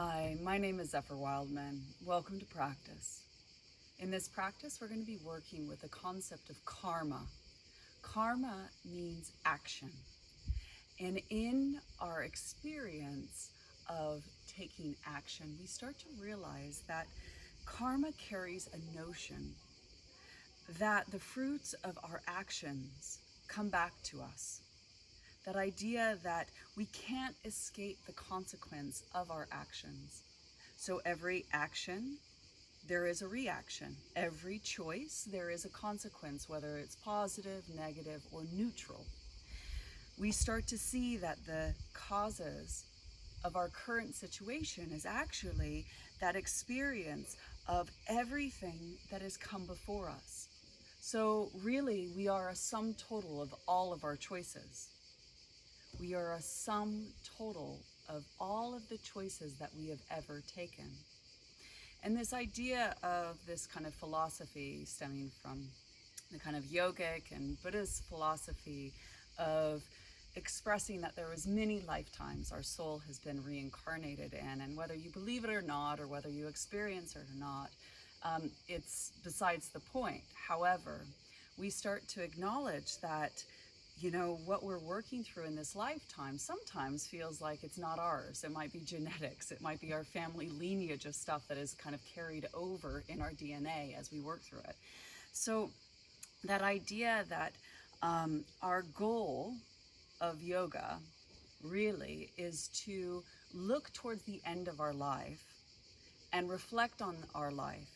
Hi, my name is Zephyr Wildman. Welcome to practice. In this practice, we're going to be working with the concept of karma. Karma means action. And in our experience of taking action, we start to realize that karma carries a notion that the fruits of our actions come back to us. That idea that we can't escape the consequence of our actions. So every action, there is a reaction. Every choice, there is a consequence, whether it's positive, negative, or neutral. We start to see that the causes of our current situation is actually that experience of everything that has come before us. So really, we are a sum total of all of our choices. We are a sum total of all of the choices that we have ever taken. And this idea of this kind of philosophy stemming from the kind of yogic and Buddhist philosophy of expressing that there was many lifetimes our soul has been reincarnated in, and whether you believe it or not, or whether you experience it or not, it's besides the point. However, we start to acknowledge that what we're working through in this lifetime sometimes feels like it's not ours. It might be genetics. It might be our family lineage of stuff that is kind of carried over in our DNA as we work through it. So that idea that our goal of yoga really is to look towards the end of our life and reflect on our life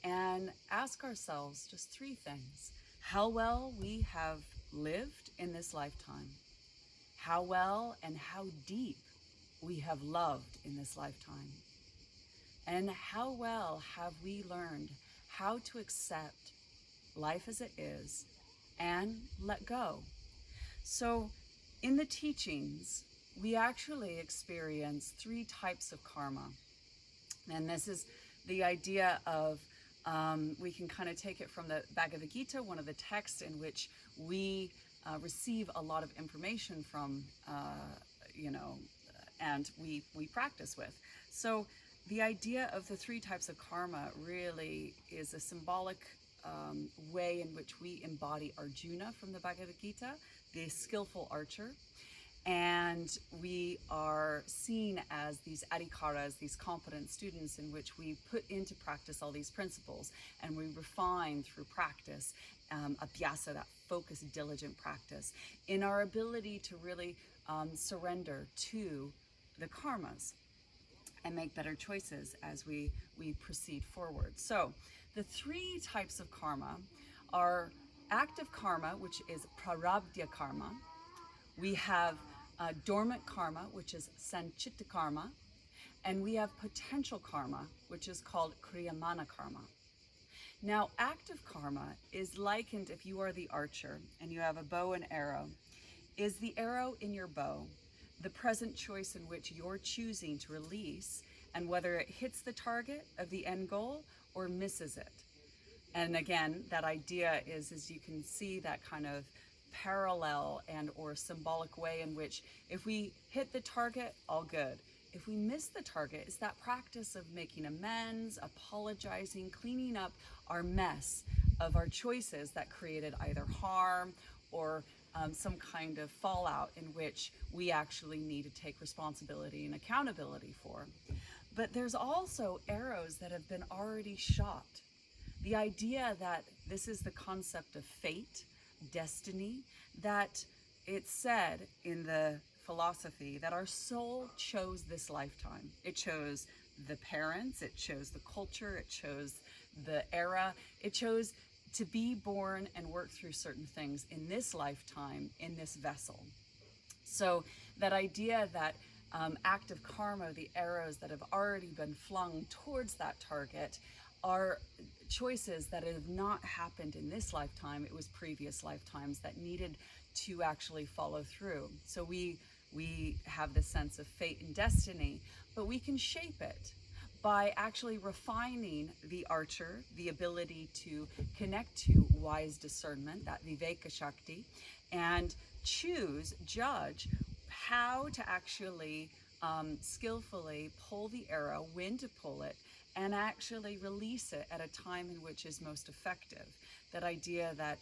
and ask ourselves just three things. How well we have lived in this lifetime, how well and how deep we have loved in this lifetime, and how well have we learned how to accept life as it is and let go. So in the teachings, we actually experience three types of karma. And this is the idea of we can kind of take it from the Bhagavad Gita, one of the texts in which we receive a lot of information from, and we practice with. So the idea of the three types of karma really is a symbolic way in which we embody Arjuna from the Bhagavad Gita, the skillful archer. And we are seen as these adhikaras, these competent students in which we put into practice all these principles, and we refine through practice, abhyasa, that focused, diligent practice, in our ability to really surrender to the karmas and make better choices as we proceed forward. So the three types of karma are active karma, which is prarabdha karma. We have dormant karma, which is sanchita karma, and we have potential karma, which is called kriyamana karma. Now, active karma is likened, if you are the archer and you have a bow and arrow, is the arrow in your bow the present choice in which you're choosing to release, and whether it hits the target of the end goal or misses it. And again, that idea is you can see that kind of parallel and or symbolic way in which if we hit the target, all good. If we miss the target, it's that practice of making amends, apologizing, cleaning up our mess of our choices that created either harm or some kind of fallout in which we actually need to take responsibility and accountability for. But there's also arrows that have been already shot. The idea that this is the concept of fate, destiny, that it's said in the philosophy that our soul chose this lifetime. It chose the parents, it chose the culture, it chose the era, it chose to be born and work through certain things in this lifetime, in this vessel. So that idea that active karma, the arrows that have already been flung towards that target, are choices that have not happened in this lifetime. It was previous lifetimes that needed to actually follow through. So we have this sense of fate and destiny, but we can shape it by actually refining the archer, the ability to connect to wise discernment, that viveka shakti, and judge how to actually skillfully pull the arrow, when to pull it, and actually release it at a time in which is most effective. That idea that,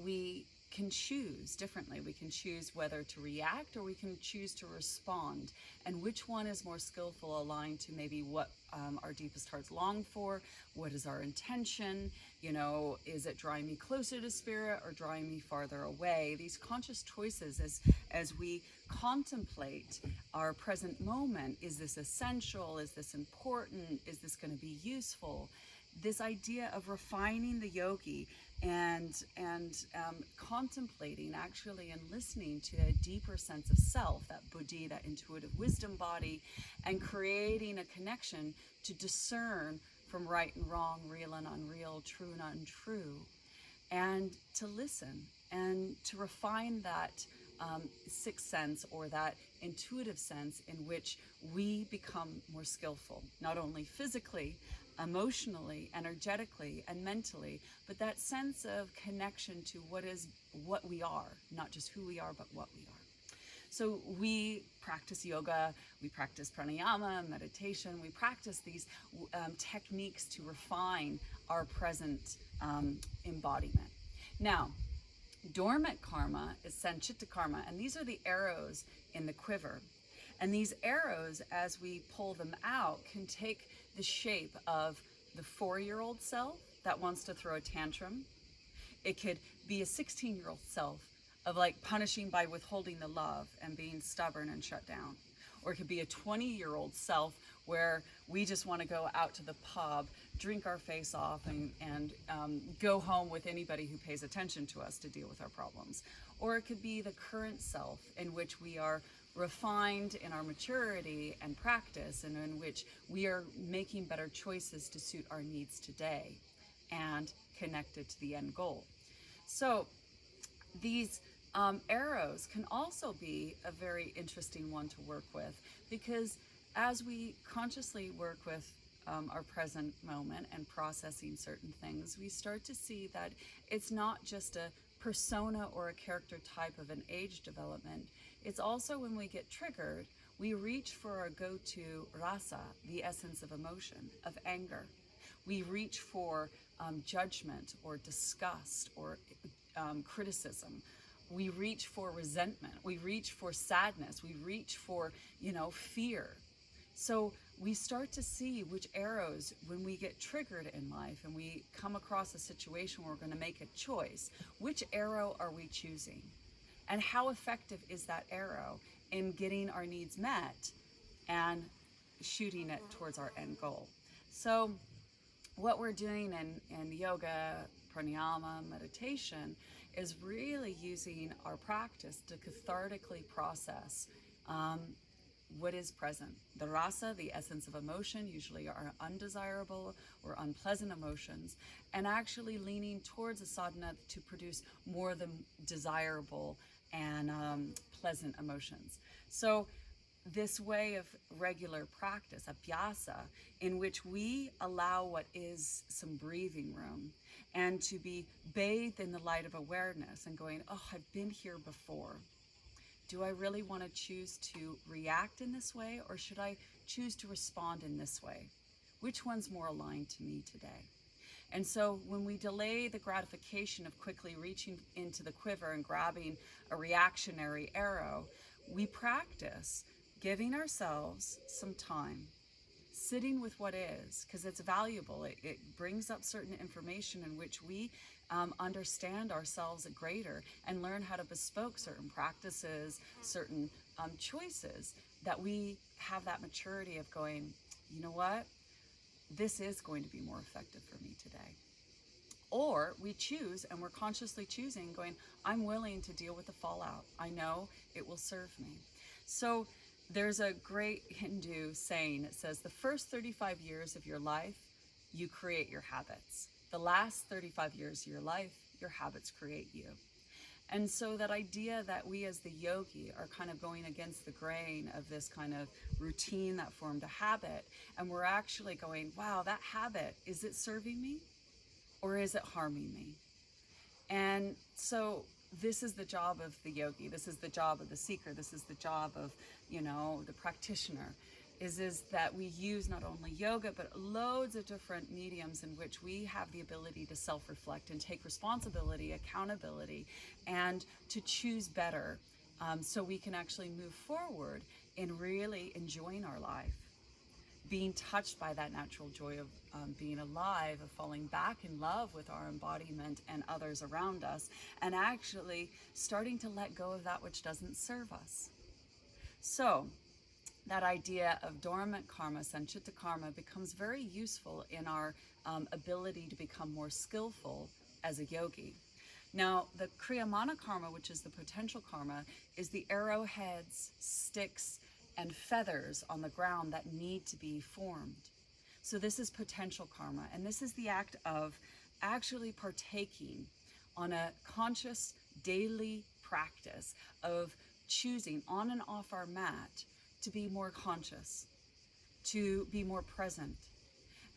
we can choose differently. We can choose whether to react or we can choose to respond. And which one is more skillful, aligned to maybe what our deepest hearts long for? What is our intention? Is it drawing me closer to spirit or drawing me farther away? These conscious choices as we contemplate our present moment. Is this essential? Is this important? Is this going to be useful? This idea of refining the yogi and contemplating actually and listening to a deeper sense of self, that buddhi, that intuitive wisdom body, and creating a connection to discern from right and wrong, real and unreal, true and untrue, and to listen and to refine that sixth sense, or that intuitive sense, in which we become more skillful, not only physically, emotionally, energetically, and mentally, but that sense of connection to what we are, not just who we are, but what we are. So we practice yoga, we practice pranayama, meditation, we practice these techniques to refine our present embodiment. Now, dormant karma is sanchita karma, and these are the arrows in the quiver. And these arrows, as we pull them out, can take the shape of the 4-year-old self that wants to throw a tantrum. It could be a 16-year-old self of punishing by withholding the love and being stubborn and shut down. Or it could be a 20-year-old self where we just want to go out to the pub, drink our face off, and go home with anybody who pays attention to us to deal with our problems. Or it could be the current self, in which we are refined in our maturity and practice, and in which we are making better choices to suit our needs today and connected to the end goal. So these arrows can also be a very interesting one to work with, because as we consciously work with our present moment and processing certain things, we start to see that it's not just a persona or a character type of an age development. It's also, when we get triggered, we reach for our go-to rasa, the essence of emotion, of anger. We reach for judgment or disgust or criticism. We reach for resentment. We reach for sadness. We reach for, fear. So we start to see which arrows, when we get triggered in life and we come across a situation where we're going to make a choice, which arrow are we choosing? And how effective is that arrow in getting our needs met and shooting it towards our end goal? So what we're doing in yoga, pranayama, meditation, is really using our practice to cathartically process what is present. The rasa, the essence of emotion, usually are undesirable or unpleasant emotions, and actually leaning towards a sadhana to produce more than desirable and pleasant emotions. So this way of regular practice, abhyasa, in which we allow what is some breathing room and to be bathed in the light of awareness and going, oh, I've been here before. Do I really want to choose to react in this way, or should I choose to respond in this way? Which one's more aligned to me today? And so when we delay the gratification of quickly reaching into the quiver and grabbing a reactionary arrow, we practice giving ourselves some time, sitting with what is, because it's valuable. It brings up certain information in which we understand ourselves greater and learn how to bespoke certain practices, certain choices, that we have that maturity of going, you know what? This is going to be more effective for me today. Or we choose, and we're consciously choosing, going, I'm willing to deal with the fallout. I know it will serve me. So there's a great Hindu saying. It says, the first 35 years of your life, you create your habits. The last 35 years of your life, your habits create you. And so that idea that we as the yogi are kind of going against the grain of this kind of routine that formed a habit, and we're actually going, wow, that habit, is it serving me or is it harming me? And so this is the job of the yogi, this is the job of the seeker, this is the job of, the practitioner, is that we use not only yoga, but loads of different mediums in which we have the ability to self-reflect and take responsibility, accountability, and to choose better, so we can actually move forward in really enjoying our life, being touched by that natural joy of being alive, of falling back in love with our embodiment and others around us, and actually starting to let go of that which doesn't serve us. So that idea of dormant karma, sanchita karma, becomes very useful in our ability to become more skillful as a yogi. Now, the kriyamana karma, which is the potential karma, is the arrowheads, sticks, and feathers on the ground that need to be formed. So this is potential karma, and this is the act of actually partaking on a conscious daily practice of choosing on and off our mat to be more conscious, to be more present.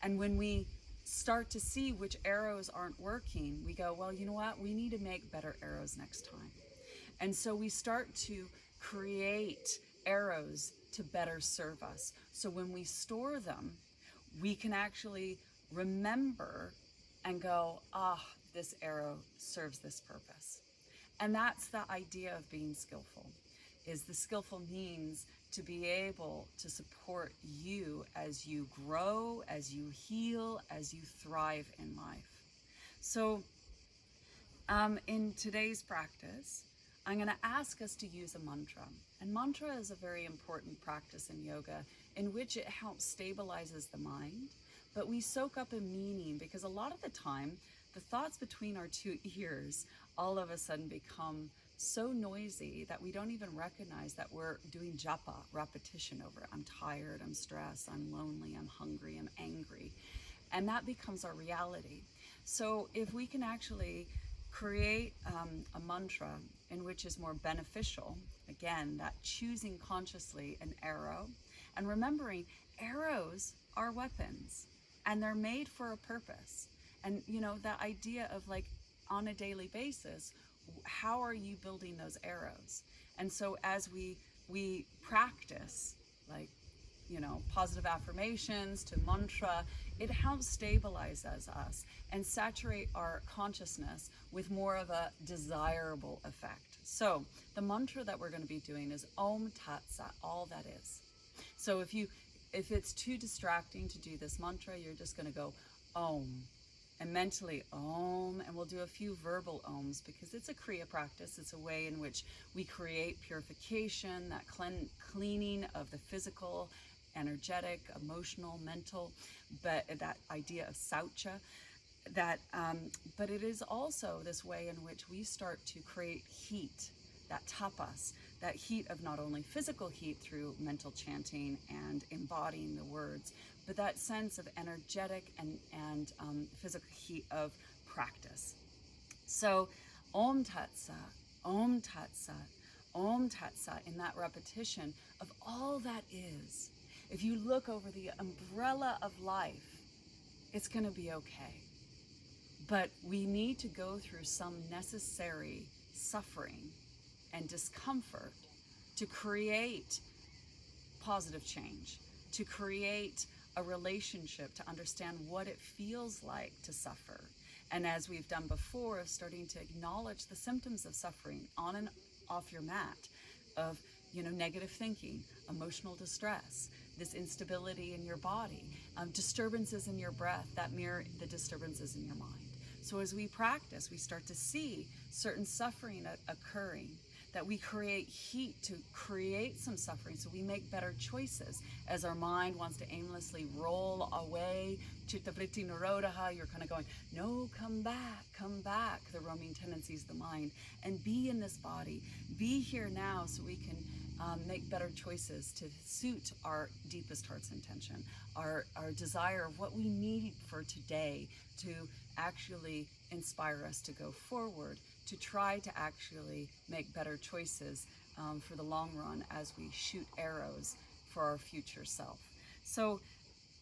And when we start to see which arrows aren't working, we go, well, you know what? We need to make better arrows next time. And so we start to create arrows to better serve us. So when we store them, we can actually remember and go, this arrow serves this purpose. And that's the idea of being skillful, is the skillful means to be able to support you as you grow, as you heal, as you thrive in life. So in today's practice, I'm going to ask us to use a mantra. And mantra is a very important practice in yoga in which it helps stabilizes the mind, but we soak up a meaning, because a lot of the time, the thoughts between our two ears all of a sudden become so noisy that we don't even recognize that we're doing japa, repetition over it. I'm tired, I'm stressed, I'm lonely, I'm hungry, I'm angry. And that becomes our reality. So if we can actually create a mantra in which is more beneficial, again, that choosing consciously an arrow, and remembering arrows are weapons and they're made for a purpose. And that idea of, like, on a daily basis, how are you building those arrows? And so as we practice, like, positive affirmations to mantra, it helps stabilize us and saturate our consciousness with more of a desirable effect. So the mantra that we're going to be doing is Om Tat Sat, all that is. So if it's too distracting to do this mantra, you're just going to go Om, and mentally Om, and we'll do a few verbal Oms, because it's a Kriya practice. It's a way in which we create purification, that cleaning of the physical, energetic, emotional, mental, but that idea of saucha, but it is also this way in which we start to create heat, that tapas, that heat of not only physical heat through mental chanting and embodying the words, but that sense of energetic and physical heat of practice. So Om Tat Sat, Om Tat Sat, Om Tat Sat, in that repetition of all that is. If you look over the umbrella of life, it's going to be okay. But we need to go through some necessary suffering and discomfort to create positive change, to create a relationship, to understand what it feels like to suffer. And as we've done before, of starting to acknowledge the symptoms of suffering on and off your mat, of negative thinking, emotional distress, this instability in your body, disturbances in your breath that mirror the disturbances in your mind. So as we practice, we start to see certain suffering occurring, that we create heat to create some suffering, so we make better choices. As our mind wants to aimlessly roll away, chitta vritti nirodha, you're kind of going, no, come back, the roaming tendencies of the mind, and be in this body, be here now, so we can make better choices to suit our deepest heart's intention, our desire of what we need for today to actually inspire us to go forward, to try to actually make better choices for the long run as we shoot arrows for our future self. So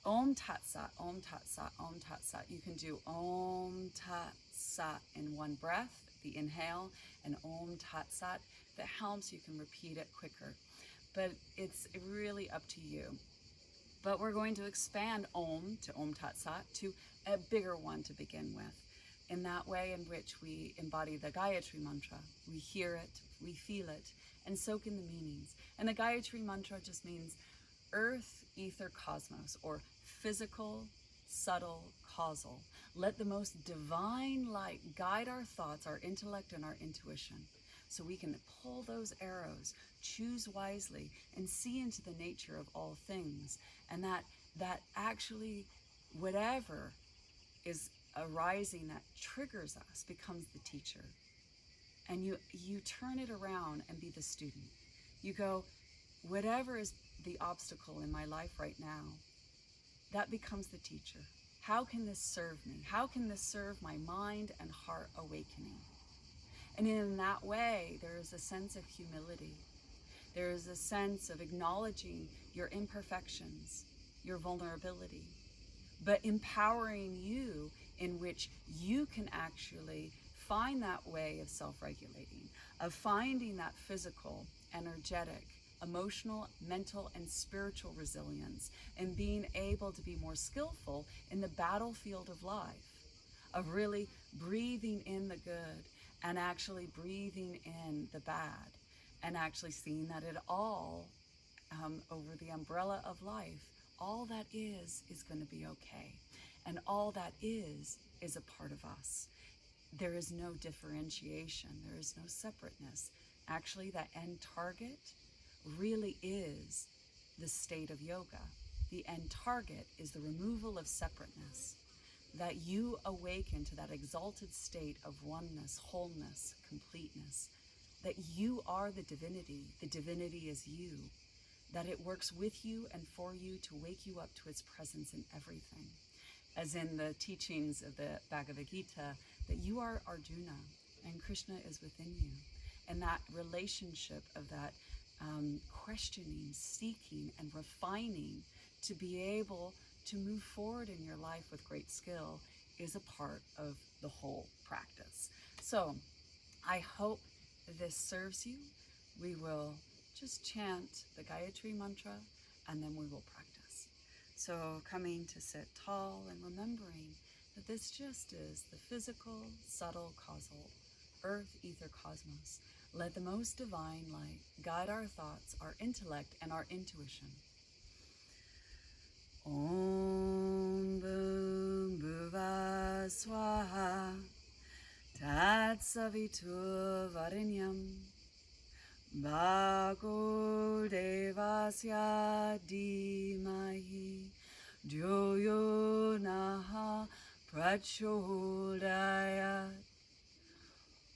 Om Tat Sat, Om Tat Sat, Om Tat Sat. You can do Om Tat Sat in one breath the inhale, and Om Tat Sat. If it helps, you can repeat it quicker. But it's really up to you. But we're going to expand Om to Om Tat Sat to a bigger one to begin with. In that way in which we embody the Gayatri Mantra. We hear it, we feel it, and soak in the meanings. And the Gayatri Mantra just means earth, ether, cosmos, or physical, subtle, causal. Let the most divine light guide our thoughts, our intellect, and our intuition, so we can pull those arrows, choose wisely, and see into the nature of all things. And that actually, whatever is arising that triggers us becomes the teacher. And you turn it around and be the student. You go, whatever is the obstacle in my life right now, that becomes the teacher. How can this serve me? How can this serve my mind and heart awakening? And in that way, there is a sense of humility. There is a sense of acknowledging your imperfections, your vulnerability, but empowering you in which you can actually find that way of self-regulating, of finding that physical, energetic, emotional, mental, and spiritual resilience, and being able to be more skillful in the battlefield of life, of really breathing in the good and actually breathing in the bad, and actually seeing that it all, over the umbrella of life, all that is going to be okay. And all that is a part of us. There is no differentiation. There is no separateness. Actually, that end target really is the state of yoga. The end target is the removal of separateness, that you awaken to that exalted state of oneness, wholeness, completeness, that you are the divinity is you, that it works with you and for you to wake you up to its presence in everything. As in the teachings of the Bhagavad Gita, that you are Arjuna and Krishna is within you. And that relationship of that questioning, seeking, and refining to be able to move forward in your life with great skill is a part of the whole practice. So I hope this serves you. We will just chant the Gayatri Mantra and then we will practice. So coming to sit tall and remembering that this just is the physical, subtle, causal, earth, ether, cosmos. Let the most divine light guide our thoughts, our intellect, and our intuition. Om Bhum Bhuva Swaha Tat Savitur Varenyam Bhargo Devasya Dhimahi Dhyo Yo Nah Prachodayat.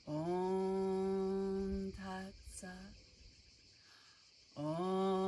Om Tat Sat. Om